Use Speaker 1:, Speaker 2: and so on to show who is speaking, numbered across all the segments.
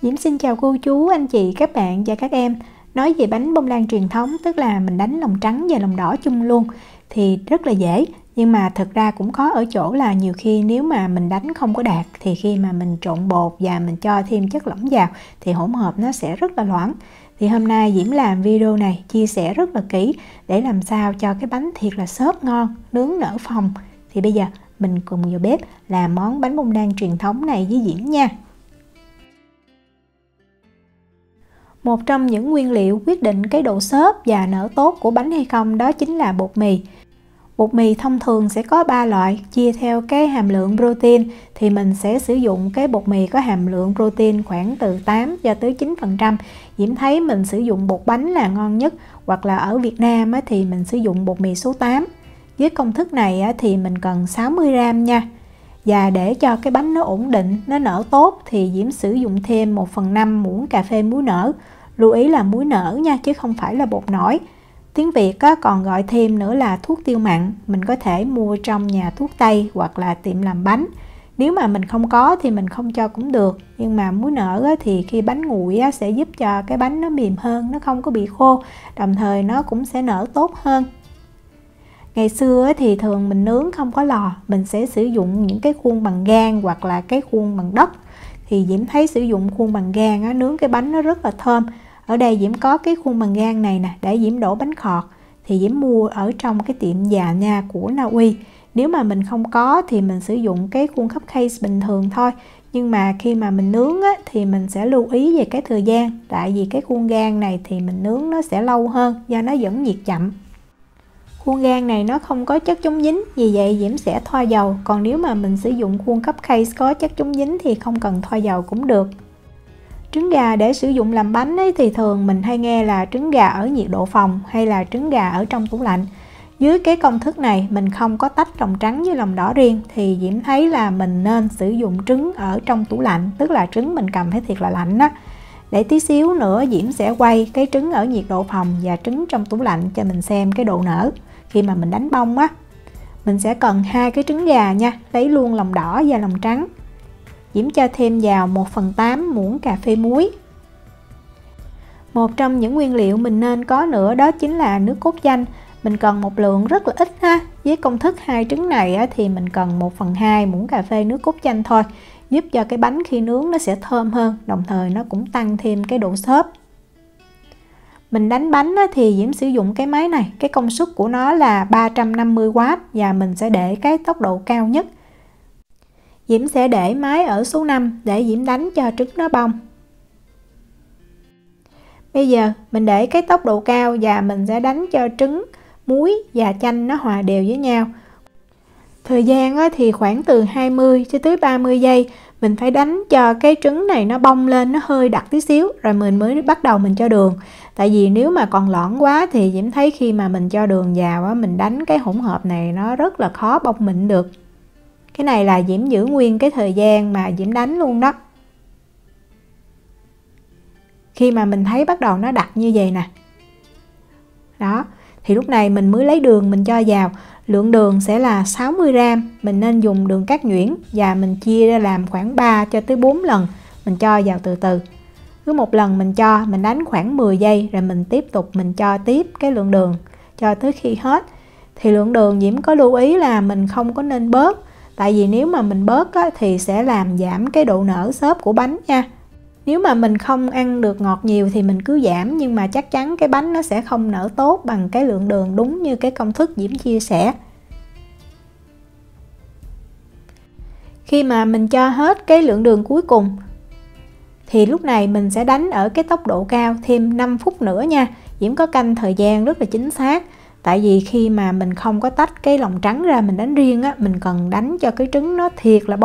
Speaker 1: Diễm xin chào cô chú, anh chị, các bạn và các em. Nói về bánh bông lan truyền thống, tức là mình đánh lòng trắng và lòng đỏ chung luôn, thì rất là dễ. Nhưng mà thực ra cũng khó ở chỗ là nhiều khi nếu mà mình đánh không có đạt, thì khi mà mình trộn bột và mình cho thêm chất lỏng vào thì hỗn hợp nó sẽ rất là loãng. Thì hôm nay Diễm làm video này chia sẻ rất là kỹ để làm sao cho cái bánh thiệt là xốp ngon, nướng nở phồng. Thì bây giờ mình cùng vào bếp làm món bánh bông lan truyền thống này với Diễm nha. Một trong những nguyên liệu quyết định cái độ xốp và nở tốt của bánh hay không đó chính là bột mì. Bột mì thông thường sẽ có 3 loại, chia theo cái hàm lượng protein thì mình sẽ sử dụng cái bột mì có hàm lượng protein khoảng từ 8 cho tới 9%. Diễm thấy mình sử dụng bột bánh là ngon nhất, hoặc là ở Việt Nam thì mình sử dụng bột mì số 8. Với công thức này thì mình cần 60g nha. Và để cho cái bánh nó ổn định, nó nở tốt thì Diễm sử dụng thêm 1/5 muỗng cà phê muối nở. Lưu ý là muối nở nha, chứ không phải là bột nổi. Tiếng Việt còn gọi thêm nữa là thuốc tiêu mặn. Mình có thể mua trong nhà thuốc Tây hoặc là tiệm làm bánh. Nếu mà mình không có thì mình không cho cũng được. Nhưng mà muối nở thì khi bánh nguội sẽ giúp cho cái bánh nó mềm hơn, nó không có bị khô. Đồng thời nó cũng sẽ nở tốt hơn. Ngày xưa thì thường mình nướng không có lò, mình sẽ sử dụng những cái khuôn bằng gang hoặc là cái khuôn bằng đất. Thì Diễm thấy sử dụng khuôn bằng gang nướng cái bánh nó rất là thơm. Ở đây Diễm có cái khuôn bằng gang này nè, để Diễm đổ bánh khọt. Thì Diễm mua ở trong cái tiệm già nha của Na Uy. Nếu mà mình không có thì mình sử dụng cái khuôn cupcake bình thường thôi. Nhưng mà khi mà mình nướng thì mình sẽ lưu ý về cái thời gian. Tại vì cái khuôn gang này thì mình nướng nó sẽ lâu hơn do nó dẫn nhiệt chậm. Khuôn gang này nó không có chất chống dính, vì vậy Diễm sẽ thoa dầu. Còn nếu mà mình sử dụng khuôn cupcake có chất chống dính thì không cần thoa dầu cũng được. Trứng gà để sử dụng làm bánh thì thường mình hay nghe là trứng gà ở nhiệt độ phòng hay là trứng gà ở trong tủ lạnh. Dưới cái công thức này mình không có tách lòng trắng với lòng đỏ riêng, thì Diễm thấy là mình nên sử dụng trứng ở trong tủ lạnh, tức là trứng mình cầm phải thiệt là lạnh á. Để tí xíu nữa Diễm sẽ quay cái trứng ở nhiệt độ phòng và trứng trong tủ lạnh cho mình xem cái độ nở khi mà mình đánh bông á. Mình sẽ cần 2 cái trứng gà nha, lấy luôn lòng đỏ và lòng trắng. Diễm cho thêm vào 1/8 muỗng cà phê muối. Một trong những nguyên liệu mình nên có nữa đó chính là nước cốt chanh. Mình cần một lượng rất là ít ha. Với công thức 2 trứng này thì mình cần 1/2 muỗng cà phê nước cốt chanh thôi, giúp cho cái bánh khi nướng nó sẽ thơm hơn, đồng thời nó cũng tăng thêm cái độ xốp. Mình đánh bánh thì Diễm sử dụng cái máy này, cái công suất của nó là 350W và mình sẽ để cái tốc độ cao nhất. Diễm sẽ để máy ở số 5 để Diễm đánh cho trứng nó bong. Bây giờ mình để cái tốc độ cao và mình sẽ đánh cho trứng, muối và chanh nó hòa đều với nhau. Thời gian thì khoảng từ 20 cho tới 30 giây. Mình phải đánh cho cái trứng này nó bong lên, nó hơi đặc tí xíu rồi mình mới bắt đầu mình cho đường. Tại vì nếu mà còn lõn quá thì Diễm thấy khi mà mình cho đường vào mình đánh cái hỗn hợp này nó rất là khó bong mịn được. Cái này là Diễm giữ nguyên cái thời gian mà Diễm đánh luôn đó. Khi mà mình thấy bắt đầu nó đặc như vậy nè, đó, thì lúc này mình mới lấy đường mình cho vào. Lượng đường sẽ là 60g. Mình nên dùng đường cát nhuyễn và mình chia ra làm khoảng 3 cho tới 4 lần. Mình cho vào từ từ. Cứ một lần mình cho, mình đánh khoảng 10 giây rồi mình tiếp tục mình cho tiếp cái lượng đường cho tới khi hết. Thì lượng đường Diễm có lưu ý là mình không có nên bớt. Tại vì nếu mà mình bớt thì sẽ làm giảm cái độ nở xốp của bánh nha. Nếu mà mình không ăn được ngọt nhiều thì mình cứ giảm, nhưng mà chắc chắn cái bánh nó sẽ không nở tốt bằng cái lượng đường đúng như cái công thức Diễm chia sẻ. Khi mà mình cho hết cái lượng đường cuối cùng thì lúc này mình sẽ đánh ở cái tốc độ cao thêm 5 phút nữa nha. Diễm có canh thời gian rất là chính xác. Tại vì khi mà mình không có tách cái lòng trắng ra mình đánh riêng mình cần đánh cho cái trứng nó thiệt là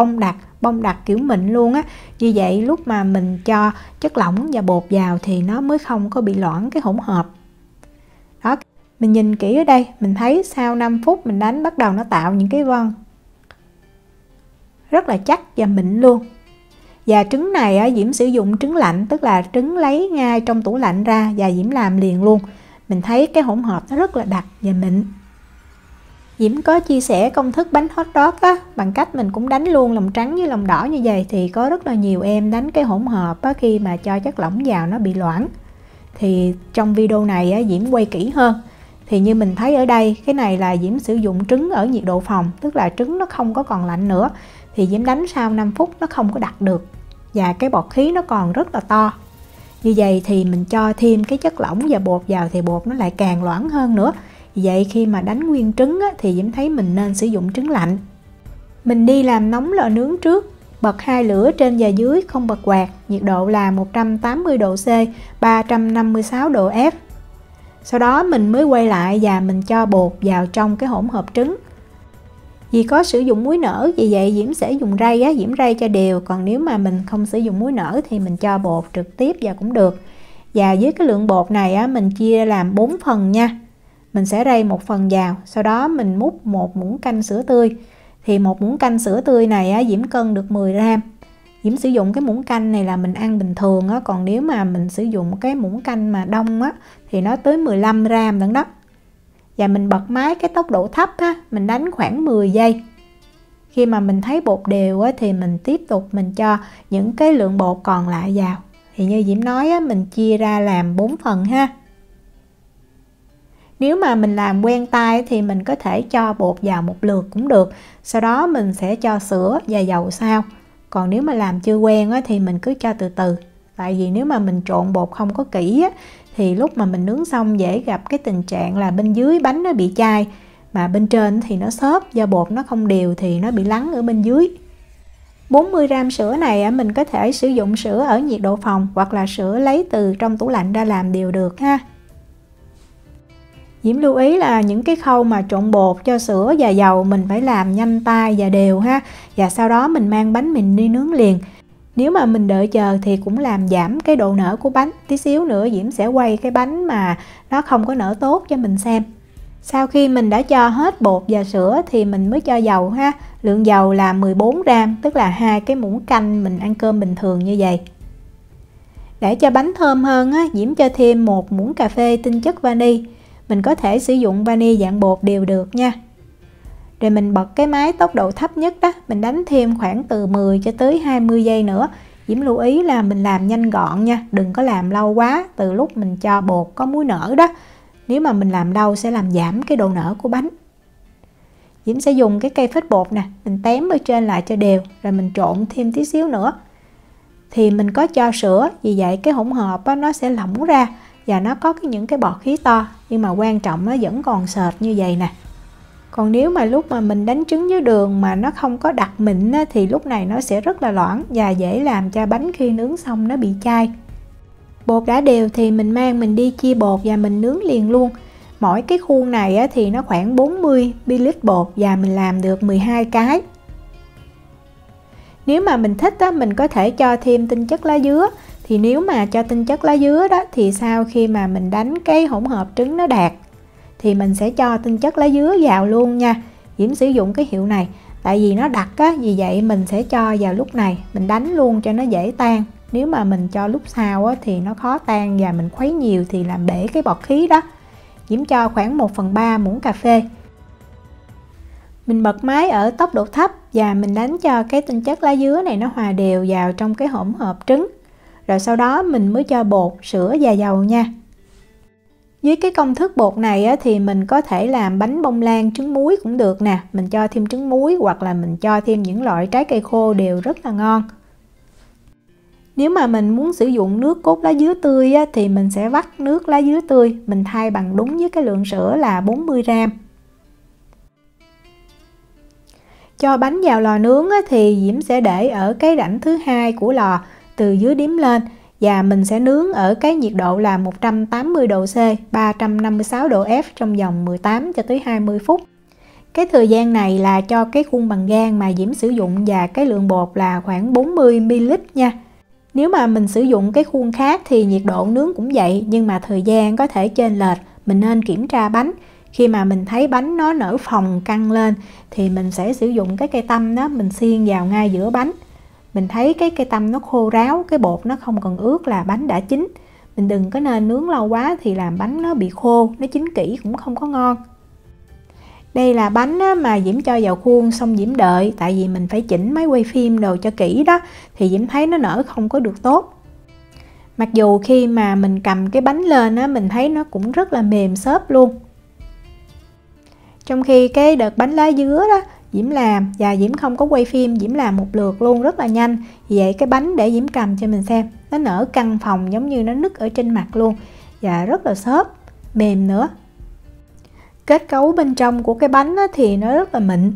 Speaker 1: bong đặc kiểu mịn luôn á. Như vậy lúc mà mình cho chất lỏng và bột vào thì nó mới không có bị loãng cái hỗn hợp. Đó, mình nhìn kỹ ở đây, mình thấy sau 5 phút mình đánh bắt đầu nó tạo những cái vân rất là chắc và mịn luôn. Và trứng này Diễm sử dụng trứng lạnh, tức là trứng lấy ngay trong tủ lạnh ra và Diễm làm liền luôn. Mình thấy cái hỗn hợp nó rất là đặc và mịn. Diễm có chia sẻ công thức bánh hot dog á, bằng cách mình cũng đánh luôn lòng trắng với lòng đỏ như vậy, thì có rất là nhiều em đánh cái hỗn hợp á, khi mà cho chất lỏng vào nó bị loãng. Thì trong video này á, Diễm quay kỹ hơn. Thì như mình thấy ở đây, cái này là Diễm sử dụng trứng ở nhiệt độ phòng, tức là trứng nó không có còn lạnh nữa. Thì Diễm đánh sau 5 phút nó không có đặc được, và cái bọt khí nó còn rất là to. Như vậy thì mình cho thêm cái chất lỏng và bột vào thì bột nó lại càng loãng hơn nữa. Vì vậy khi mà đánh nguyên trứng á, thì Diễm thấy mình nên sử dụng trứng lạnh. Mình đi làm nóng lò nướng trước, bật 2 lửa trên và dưới, không bật quạt, nhiệt độ là 180 độ C, 356 độ F. Sau đó mình mới quay lại và mình cho bột vào trong cái hỗn hợp trứng. Vì có sử dụng muối nở, vì vậy Diễm sẽ dùng rây á, Diễm rây cho đều. Còn nếu mà mình không sử dụng muối nở thì mình cho bột trực tiếp vào cũng được. Và với cái lượng bột này á, mình chia làm 4 phần nha. Mình sẽ rây 1 phần vào, sau đó mình múc 1 muỗng canh sữa tươi. Thì 1 muỗng canh sữa tươi này á, Diễm cân được 10 gram. Diễm sử dụng cái muỗng canh này là mình ăn bình thường á, còn nếu mà mình sử dụng cái muỗng canh mà đông á thì nó tới 15 gram lận đó. Và mình bật máy cái tốc độ thấp á, mình đánh khoảng 10 giây. Khi mà mình thấy bột đều á, thì mình tiếp tục mình cho những cái lượng bột còn lại vào. Thì như Diễm nói á, mình chia ra làm 4 phần ha. Nếu mà mình làm quen tay thì mình có thể cho bột vào một lượt cũng được. Sau đó mình sẽ cho sữa và dầu sau. Còn nếu mà làm chưa quen á, thì mình cứ cho từ từ. Tại vì nếu mà mình trộn bột không có kỹ á, thì lúc mà mình nướng xong dễ gặp cái tình trạng là bên dưới bánh nó bị chai, mà bên trên thì nó xốp, do bột nó không đều thì nó bị lắng ở bên dưới. 40 gram sữa này mình có thể sử dụng sữa ở nhiệt độ phòng hoặc là sữa lấy từ trong tủ lạnh ra làm đều được ha. Diễm lưu ý là những cái khâu mà trộn bột, cho sữa và dầu mình phải làm nhanh tay và đều ha. Và sau đó mình mang bánh mình đi nướng liền. Nếu mà mình đợi chờ thì cũng làm giảm cái độ nở của bánh. Tí xíu nữa Diễm sẽ quay cái bánh mà nó không có nở tốt cho mình xem. Sau khi mình đã cho hết bột và sữa thì mình mới cho dầu ha. Lượng dầu là 14 gram, tức là 2 cái muỗng canh mình ăn cơm bình thường như vậy. Để cho bánh thơm hơn á, Diễm cho thêm 1 muỗng cà phê tinh chất vani. Mình có thể sử dụng vani dạng bột đều được nha. Rồi mình bật cái máy tốc độ thấp nhất đó, mình đánh thêm khoảng từ 10 cho tới 20 giây nữa. Diễm lưu ý là mình làm nhanh gọn nha, đừng có làm lâu quá từ lúc mình cho bột có muối nở đó. Nếu mà mình làm lâu sẽ làm giảm cái độ nở của bánh. Diễm sẽ dùng cái cây phết bột nè, mình tém ở trên lại cho đều, rồi mình trộn thêm tí xíu nữa. Thì mình có cho sữa, vì vậy cái hỗn hợp đó, nó sẽ lỏng ra và nó có những cái bọt khí to, nhưng mà quan trọng nó vẫn còn sệt như vậy nè. Còn nếu mà lúc mà mình đánh trứng với đường mà nó không có đặc mịn á, thì lúc này nó sẽ rất là loãng và dễ làm cho bánh khi nướng xong nó bị chai. Bột đã đều thì mình mang mình đi chia bột và mình nướng liền luôn. Mỗi cái khuôn này á, thì nó khoảng 40 ml bột và mình làm được 12 cái. Nếu mà mình thích á, mình có thể cho thêm tinh chất lá dứa. Thì nếu mà cho tinh chất lá dứa đó thì sau khi mà mình đánh cái hỗn hợp trứng nó đạt thì mình sẽ cho tinh chất lá dứa vào luôn nha. Diễm sử dụng cái hiệu này tại vì nó đặc á, vì vậy mình sẽ cho vào lúc này, mình đánh luôn cho nó dễ tan. Nếu mà mình cho lúc sau á, thì nó khó tan và mình khuấy nhiều thì làm bể cái bọt khí đó. Diễm cho khoảng 1/3 muỗng cà phê. Mình bật máy ở tốc độ thấp và mình đánh cho cái tinh chất lá dứa này nó hòa đều vào trong cái hỗn hợp trứng. Rồi sau đó mình mới cho bột, sữa và dầu nha. Với cái công thức bột này á, thì mình có thể làm bánh bông lan trứng muối cũng được nè. Mình cho thêm trứng muối hoặc là mình cho thêm những loại trái cây khô đều rất là ngon. Nếu mà mình muốn sử dụng nước cốt lá dứa tươi á, thì mình sẽ vắt nước lá dứa tươi. Mình thay bằng đúng với cái lượng sữa là 40 gram. Cho bánh vào lò nướng á, thì Diễm sẽ để ở cái rãnh thứ 2 của lò từ dưới đếm lên. Và mình sẽ nướng ở cái nhiệt độ là 180 độ C, 356 độ F trong vòng 18 cho tới 20 phút. Cái thời gian này là cho cái khuôn bằng gang mà Diễm sử dụng và cái lượng bột là khoảng 40 ml nha. Nếu mà mình sử dụng cái khuôn khác thì nhiệt độ nướng cũng vậy, nhưng mà thời gian có thể chênh lệch. Mình nên kiểm tra bánh. Khi mà mình thấy bánh nó nở phồng căng lên thì mình sẽ sử dụng cái cây tăm đó, mình xiên vào ngay giữa bánh. Mình thấy cái cây tăm nó khô ráo, cái bột nó không còn ướt là bánh đã chín. Mình đừng có nên nướng lâu quá thì làm bánh nó bị khô, nó chín kỹ cũng không có ngon. Đây là bánh mà Diễm cho vào khuôn xong Diễm đợi, tại vì mình phải chỉnh máy quay phim đồ cho kỹ đó, thì Diễm thấy nó nở không có được tốt. Mặc dù khi mà mình cầm cái bánh lên á, mình thấy nó cũng rất là mềm xốp luôn. Trong khi cái đợt bánh lá dứa đó Diễm làm và Diễm không có quay phim, Diễm làm một lượt luôn rất là nhanh. Vì vậy cái bánh để Diễm cầm cho mình xem, nó nở căng phồng giống như nó nứt ở trên mặt luôn, và rất là xốp, mềm nữa. Kết cấu bên trong của cái bánh thì nó rất là mịn.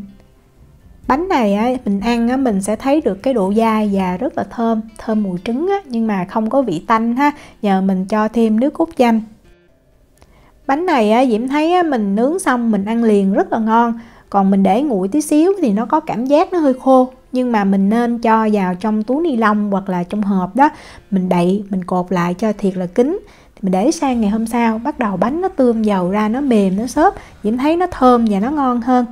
Speaker 1: Bánh này mình ăn mình sẽ thấy được cái độ dai và rất là thơm mùi trứng nhưng mà không có vị tanh ha, nhờ mình cho thêm nước cốt chanh. Bánh này Diễm thấy mình nướng xong mình ăn liền rất là ngon, còn mình để nguội tí xíu thì nó có cảm giác nó hơi khô. Nhưng mà mình nên cho vào trong túi ni lông hoặc là trong hộp đó, mình đậy, mình cột lại cho thiệt là kín. Mình để sang ngày hôm sau, bắt đầu bánh nó tươm dầu ra, nó mềm, nó xốp, Diễm thấy nó thơm và nó ngon hơn.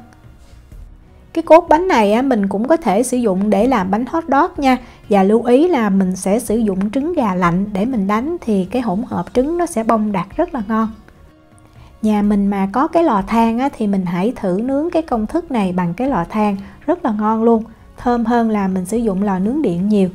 Speaker 1: Cái cốt bánh này mình cũng có thể sử dụng để làm bánh hot dog nha. Và lưu ý là mình sẽ sử dụng trứng gà lạnh để mình đánh, thì cái hỗn hợp trứng nó sẽ bong đặc rất là ngon. Nhà mình mà có cái lò than thì mình hãy thử nướng cái công thức này bằng cái lò than, rất là ngon luôn, thơm hơn là mình sử dụng lò nướng điện nhiều.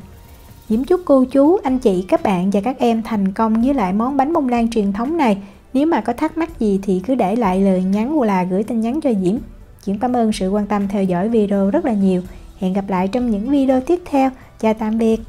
Speaker 1: Diễm chúc cô chú, anh chị, các bạn và các em thành công với lại món bánh bông lan truyền thống này. Nếu mà có thắc mắc gì thì cứ để lại lời nhắn hoặc là gửi tin nhắn cho Diễm. Diễm cảm ơn sự quan tâm theo dõi video rất là nhiều. Hẹn gặp lại trong những video tiếp theo. Chào tạm biệt.